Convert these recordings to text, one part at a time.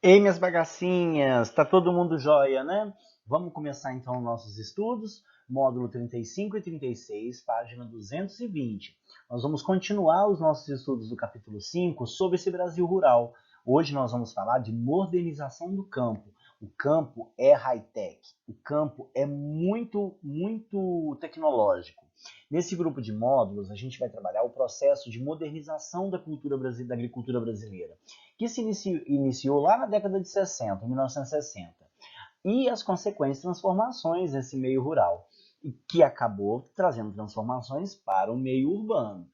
Ei, minhas bagacinhas, tá todo mundo jóia, né? Vamos começar então nossos estudos, módulo 35 e 36, página 220. Nós vamos continuar os nossos estudos do capítulo 5 sobre esse Brasil rural. Hoje nós vamos falar de modernização do campo. O campo é high-tech, o campo é muito tecnológico. Nesse grupo de módulos, a gente vai trabalhar o processo de modernização da da agricultura brasileira, que se iniciou lá na década de 60, 1960, e as consequentes transformações nesse meio rural, e que acabou trazendo transformações para o meio urbano.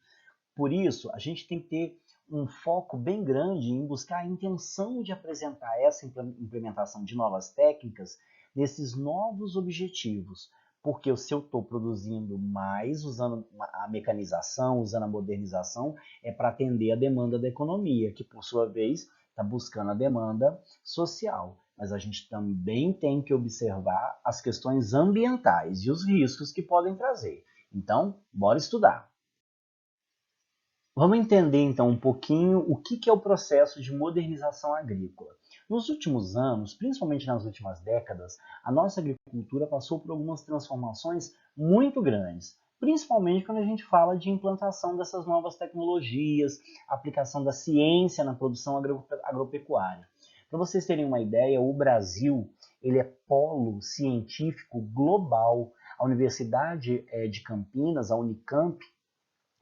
Por isso, a gente tem que ter um foco bem grande em buscar a intenção de apresentar essa implementação de novas técnicas nesses novos objetivos. Porque se eu estou produzindo mais, usando a mecanização, usando a modernização, é para atender a demanda da economia, que por sua vez está buscando a demanda social. Mas a gente também tem que observar as questões ambientais e os riscos que podem trazer. Então, bora estudar. Vamos entender então um pouquinho o que é o processo de modernização agrícola. Nos últimos anos, principalmente nas últimas décadas, a nossa agricultura passou por algumas transformações muito grandes, principalmente quando a gente fala de implantação dessas novas tecnologias, aplicação da ciência na produção agropecuária. Para vocês terem uma ideia, o Brasil ele é polo científico global. A Universidade de Campinas, a Unicamp,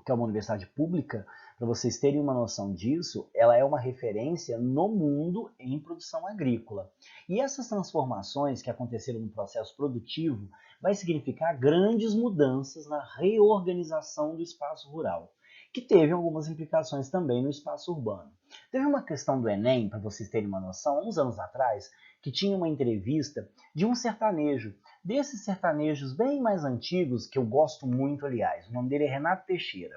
que é uma universidade pública, para vocês terem uma noção disso, ela é uma referência no mundo em produção agrícola. E essas transformações que aconteceram no processo produtivo vai significar grandes mudanças na reorganização do espaço rural, que teve algumas implicações também no espaço urbano. Teve uma questão do Enem, para vocês terem uma noção, uns anos atrás, que tinha uma entrevista de um sertanejo, desses sertanejos bem mais antigos, que eu gosto muito, aliás. O nome dele é Renato Teixeira.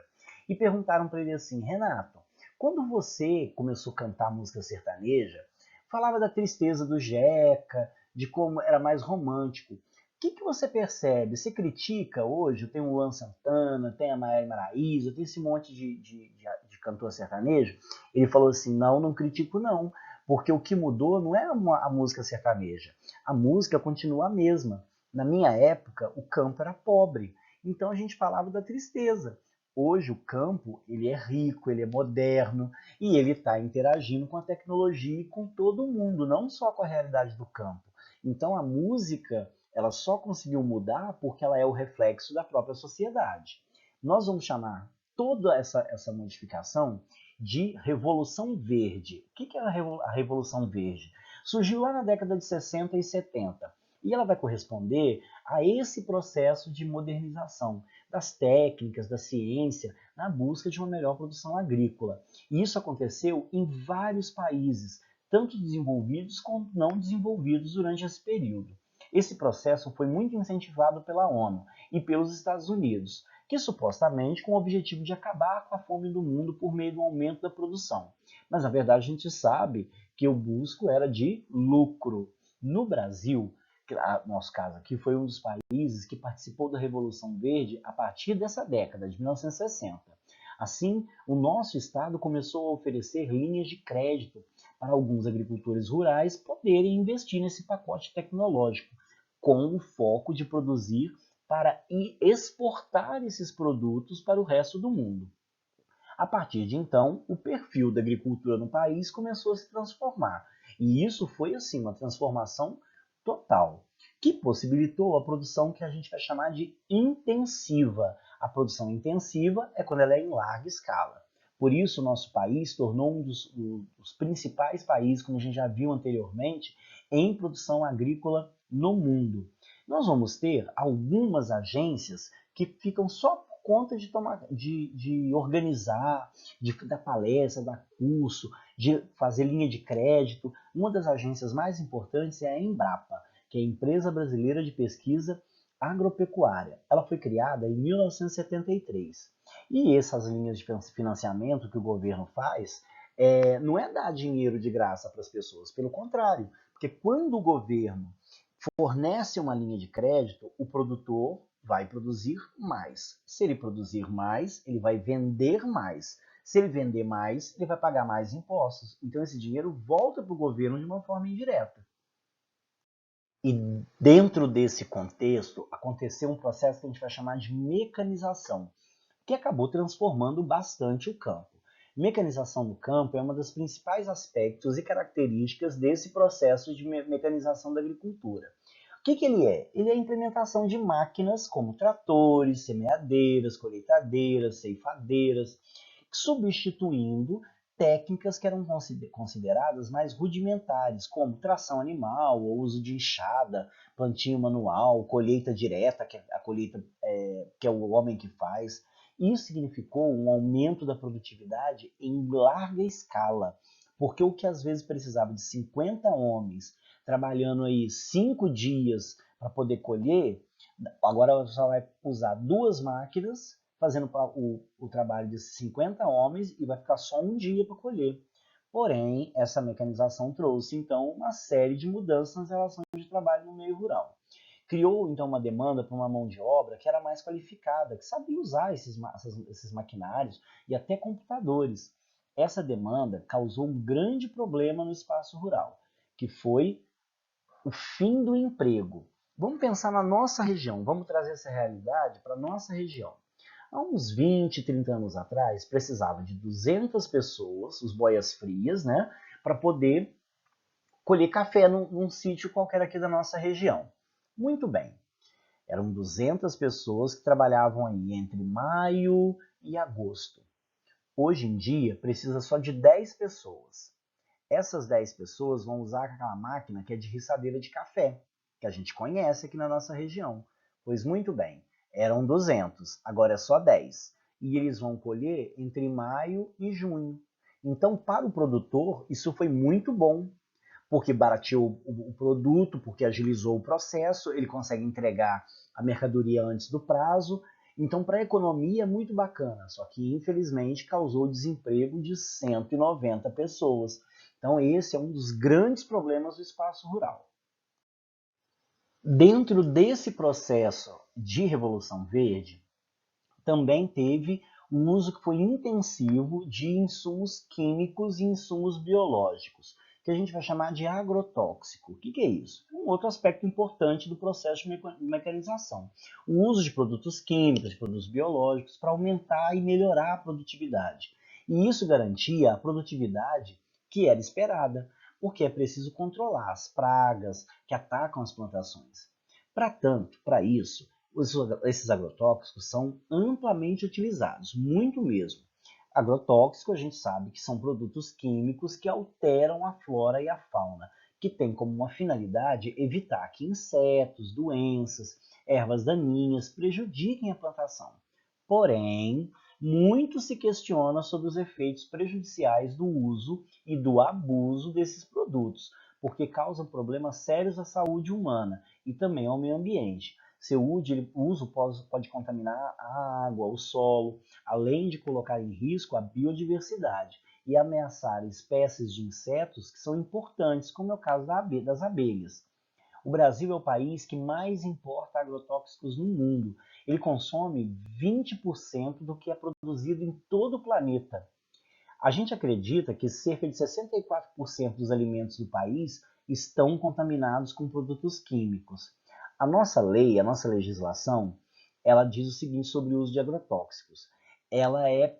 E perguntaram para ele assim: Renato, quando você começou a cantar música sertaneja, falava da tristeza do Jeca, de como era mais romântico. O que você percebe? Você critica hoje? Tem o Luan Santana, tem a Maiara Maraíza, tem esse monte de cantor sertanejo. Ele falou assim: não critico não, porque o que mudou não é a música sertaneja. A música continua a mesma. Na minha época, o campo era pobre, então a gente falava da tristeza. Hoje o campo ele é rico, ele é moderno e ele está interagindo com a tecnologia e com todo mundo, não só com a realidade do campo. Então a música ela só conseguiu mudar porque ela é o reflexo da própria sociedade. Nós vamos chamar toda essa modificação de Revolução Verde. O que é a Revolução Verde? Surgiu lá na década de 60 e 70 e ela vai corresponder a esse processo de modernização das técnicas, da ciência, na busca de uma melhor produção agrícola. E isso aconteceu em vários países, tanto desenvolvidos quanto não desenvolvidos durante esse período. Esse processo foi muito incentivado pela ONU e pelos Estados Unidos, que supostamente com o objetivo de acabar com a fome do mundo por meio do aumento da produção. Mas na verdade a gente sabe que o busco era de lucro. No Brasil, nosso caso aqui, foi um dos países que participou da Revolução Verde a partir dessa década, de 1960. Assim, o nosso estado começou a oferecer linhas de crédito para alguns agricultores rurais poderem investir nesse pacote tecnológico, com o foco de produzir para exportar esses produtos para o resto do mundo. A partir de então, o perfil da agricultura no país começou a se transformar. E isso foi assim uma transformação total, que possibilitou a produção que a gente vai chamar de intensiva. A produção intensiva é quando ela é em larga escala. Por isso, o nosso país tornou um dos principais países, como a gente já viu anteriormente, em produção agrícola no mundo. Nós vamos ter algumas agências que ficam só conta de organizar, de dar palestra, dar curso, de fazer linha de crédito. Uma das agências mais importantes é a Embrapa, que é a Empresa Brasileira de Pesquisa Agropecuária. Ela foi criada em 1973. E essas linhas de financiamento que o governo faz não é dar dinheiro de graça para as pessoas, pelo contrário, porque quando o governo fornece uma linha de crédito, o produtor vai produzir mais. Se ele produzir mais, ele vai vender mais. Se ele vender mais, ele vai pagar mais impostos. Então esse dinheiro volta para o governo de uma forma indireta. E dentro desse contexto, aconteceu um processo que a gente vai chamar de mecanização, que acabou transformando bastante o campo. Mecanização no campo é um dos principais aspectos e características desse processo de mecanização da agricultura. O que ele é? Ele é a implementação de máquinas como tratores, semeadeiras, colheitadeiras, ceifadeiras, substituindo técnicas que eram consideradas mais rudimentares, como tração animal, o uso de enxada, plantio manual, colheita direta, que é a colheita que é o homem que faz. Isso significou um aumento da produtividade em larga escala, porque o que às vezes precisava de 50 homens trabalhando aí 5 dias para poder colher, agora só vai usar 2 máquinas fazendo o trabalho de 50 homens e vai ficar só um dia para colher. Porém, essa mecanização trouxe, então, uma série de mudanças nas relações de trabalho no meio rural. Criou, então, uma demanda por uma mão de obra que era mais qualificada, que sabia usar esses maquinários e até computadores. Essa demanda causou um grande problema no espaço rural, que foi o fim do emprego. Vamos pensar na nossa região, vamos trazer essa realidade para a nossa região. Há uns 20, 30 anos atrás, precisava de 200 pessoas, os boias frias, né, para poder colher café num sítio qualquer aqui da nossa região. Muito bem, eram 200 pessoas que trabalhavam aí entre maio e agosto. Hoje em dia, precisa só de 10 pessoas. Essas 10 pessoas vão usar aquela máquina que é de riçadeira de café, que a gente conhece aqui na nossa região. Pois muito bem, eram 200, agora é só 10. E eles vão colher entre maio e junho. Então, para o produtor, isso foi muito bom, porque barateou o produto, porque agilizou o processo, ele consegue entregar a mercadoria antes do prazo. Então, para a economia, é muito bacana, só que infelizmente causou desemprego de 190 pessoas. Então, esse é um dos grandes problemas do espaço rural. Dentro desse processo de Revolução Verde, também teve um uso que foi intensivo de insumos químicos e insumos biológicos, que a gente vai chamar de agrotóxico. O que é isso? Um outro aspecto importante do processo de mecanização. O uso de produtos químicos, de produtos biológicos, para aumentar e melhorar a produtividade. E isso garantia a produtividade que era esperada, porque é preciso controlar as pragas que atacam as plantações. Para tanto, para isso, esses agrotóxicos são amplamente utilizados, muito mesmo. Agrotóxico, a gente sabe que são produtos químicos que alteram a flora e a fauna, que tem como uma finalidade evitar que insetos, doenças, ervas daninhas prejudiquem a plantação. Porém, muito se questiona sobre os efeitos prejudiciais do uso e do abuso desses produtos, porque causam problemas sérios à saúde humana e também ao meio ambiente. Seu uso pode contaminar a água, o solo, além de colocar em risco a biodiversidade e ameaçar espécies de insetos que são importantes, como é o caso das abelhas. O Brasil é o país que mais importa agrotóxicos no mundo. Ele consome 20% do que é produzido em todo o planeta. A gente acredita que cerca de 64% dos alimentos do país estão contaminados com produtos químicos. A nossa lei, a nossa legislação, ela diz o seguinte sobre o uso de agrotóxicos. Ela é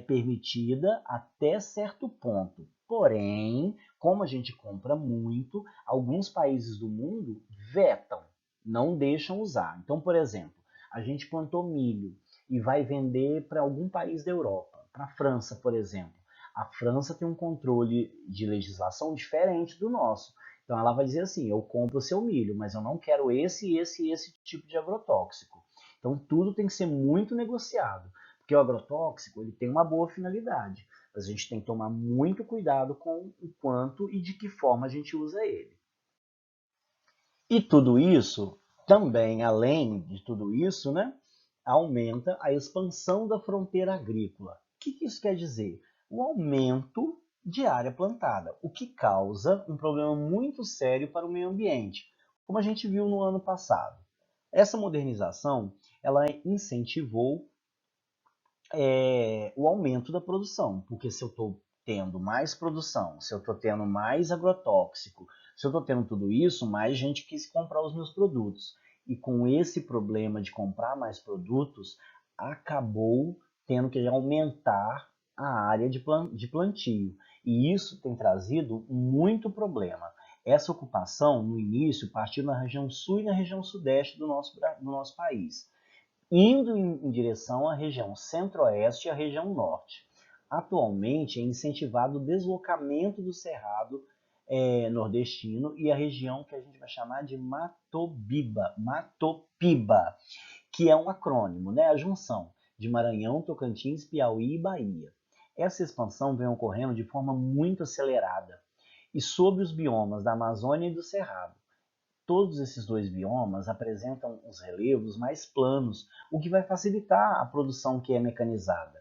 permitida até certo ponto. Porém, como a gente compra muito, alguns países do mundo vetam, não deixam usar. Então, por exemplo, a gente plantou milho e vai vender para algum país da Europa, para a França, por exemplo. A França tem um controle de legislação diferente do nosso. Então ela vai dizer assim, eu compro o seu milho, mas eu não quero esse tipo de agrotóxico. Então tudo tem que ser muito negociado. Porque o agrotóxico ele tem uma boa finalidade, mas a gente tem que tomar muito cuidado com o quanto e de que forma a gente usa ele. E tudo isso, também além de tudo isso, né, aumenta a expansão da fronteira agrícola. O que isso quer dizer? O aumento de área plantada, o que causa um problema muito sério para o meio ambiente, como a gente viu no ano passado. Essa modernização ela incentivou o aumento da produção, porque se eu estou tendo mais produção, se eu estou tendo mais agrotóxico, se eu estou tendo tudo isso, mais gente quis comprar os meus produtos. E com esse problema de comprar mais produtos, acabou tendo que aumentar a área de plantio. E isso tem trazido muito problema. Essa ocupação, no início, partiu na região sul e na região sudeste do nosso país, indo em direção à região centro-oeste e à região norte. Atualmente é incentivado o deslocamento do cerrado nordestino e a região que a gente vai chamar de Matopiba, que é um acrônimo, né? A junção de Maranhão, Tocantins, Piauí e Bahia. Essa expansão vem ocorrendo de forma muito acelerada e sobre os biomas da Amazônia e do Cerrado. Todos esses dois biomas apresentam os relevos mais planos, o que vai facilitar a produção que é mecanizada.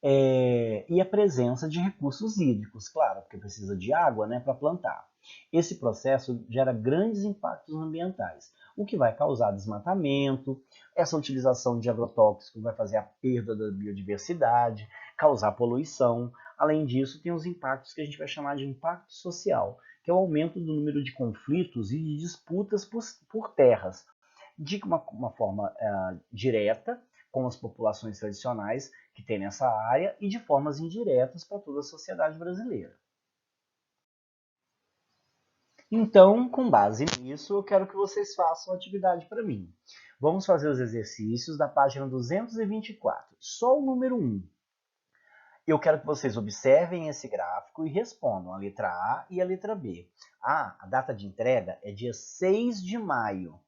E a presença de recursos hídricos, claro, porque precisa de água, né, para plantar. Esse processo gera grandes impactos ambientais, o que vai causar desmatamento, essa utilização de agrotóxicos vai fazer a perda da biodiversidade, causar poluição. Além disso, tem os impactos que a gente vai chamar de impacto social, que é o aumento do número de conflitos e de disputas por terras, de uma forma direta, com as populações tradicionais que tem nessa área e de formas indiretas para toda a sociedade brasileira. Então, com base nisso, eu quero que vocês façam uma atividade para mim. Vamos fazer os exercícios da página 224, só o número 1. Eu quero que vocês observem esse gráfico e respondam a letra A e a letra B. A data de entrega é dia 6 de maio,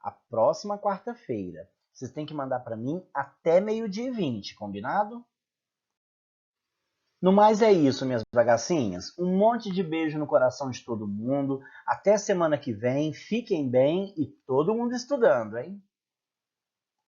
a próxima quarta-feira. Vocês têm que mandar para mim até meio-dia e 20, combinado? No mais é isso, minhas bagacinhas. Um monte de beijo no coração de todo mundo. Até semana que vem. Fiquem bem e todo mundo estudando, hein?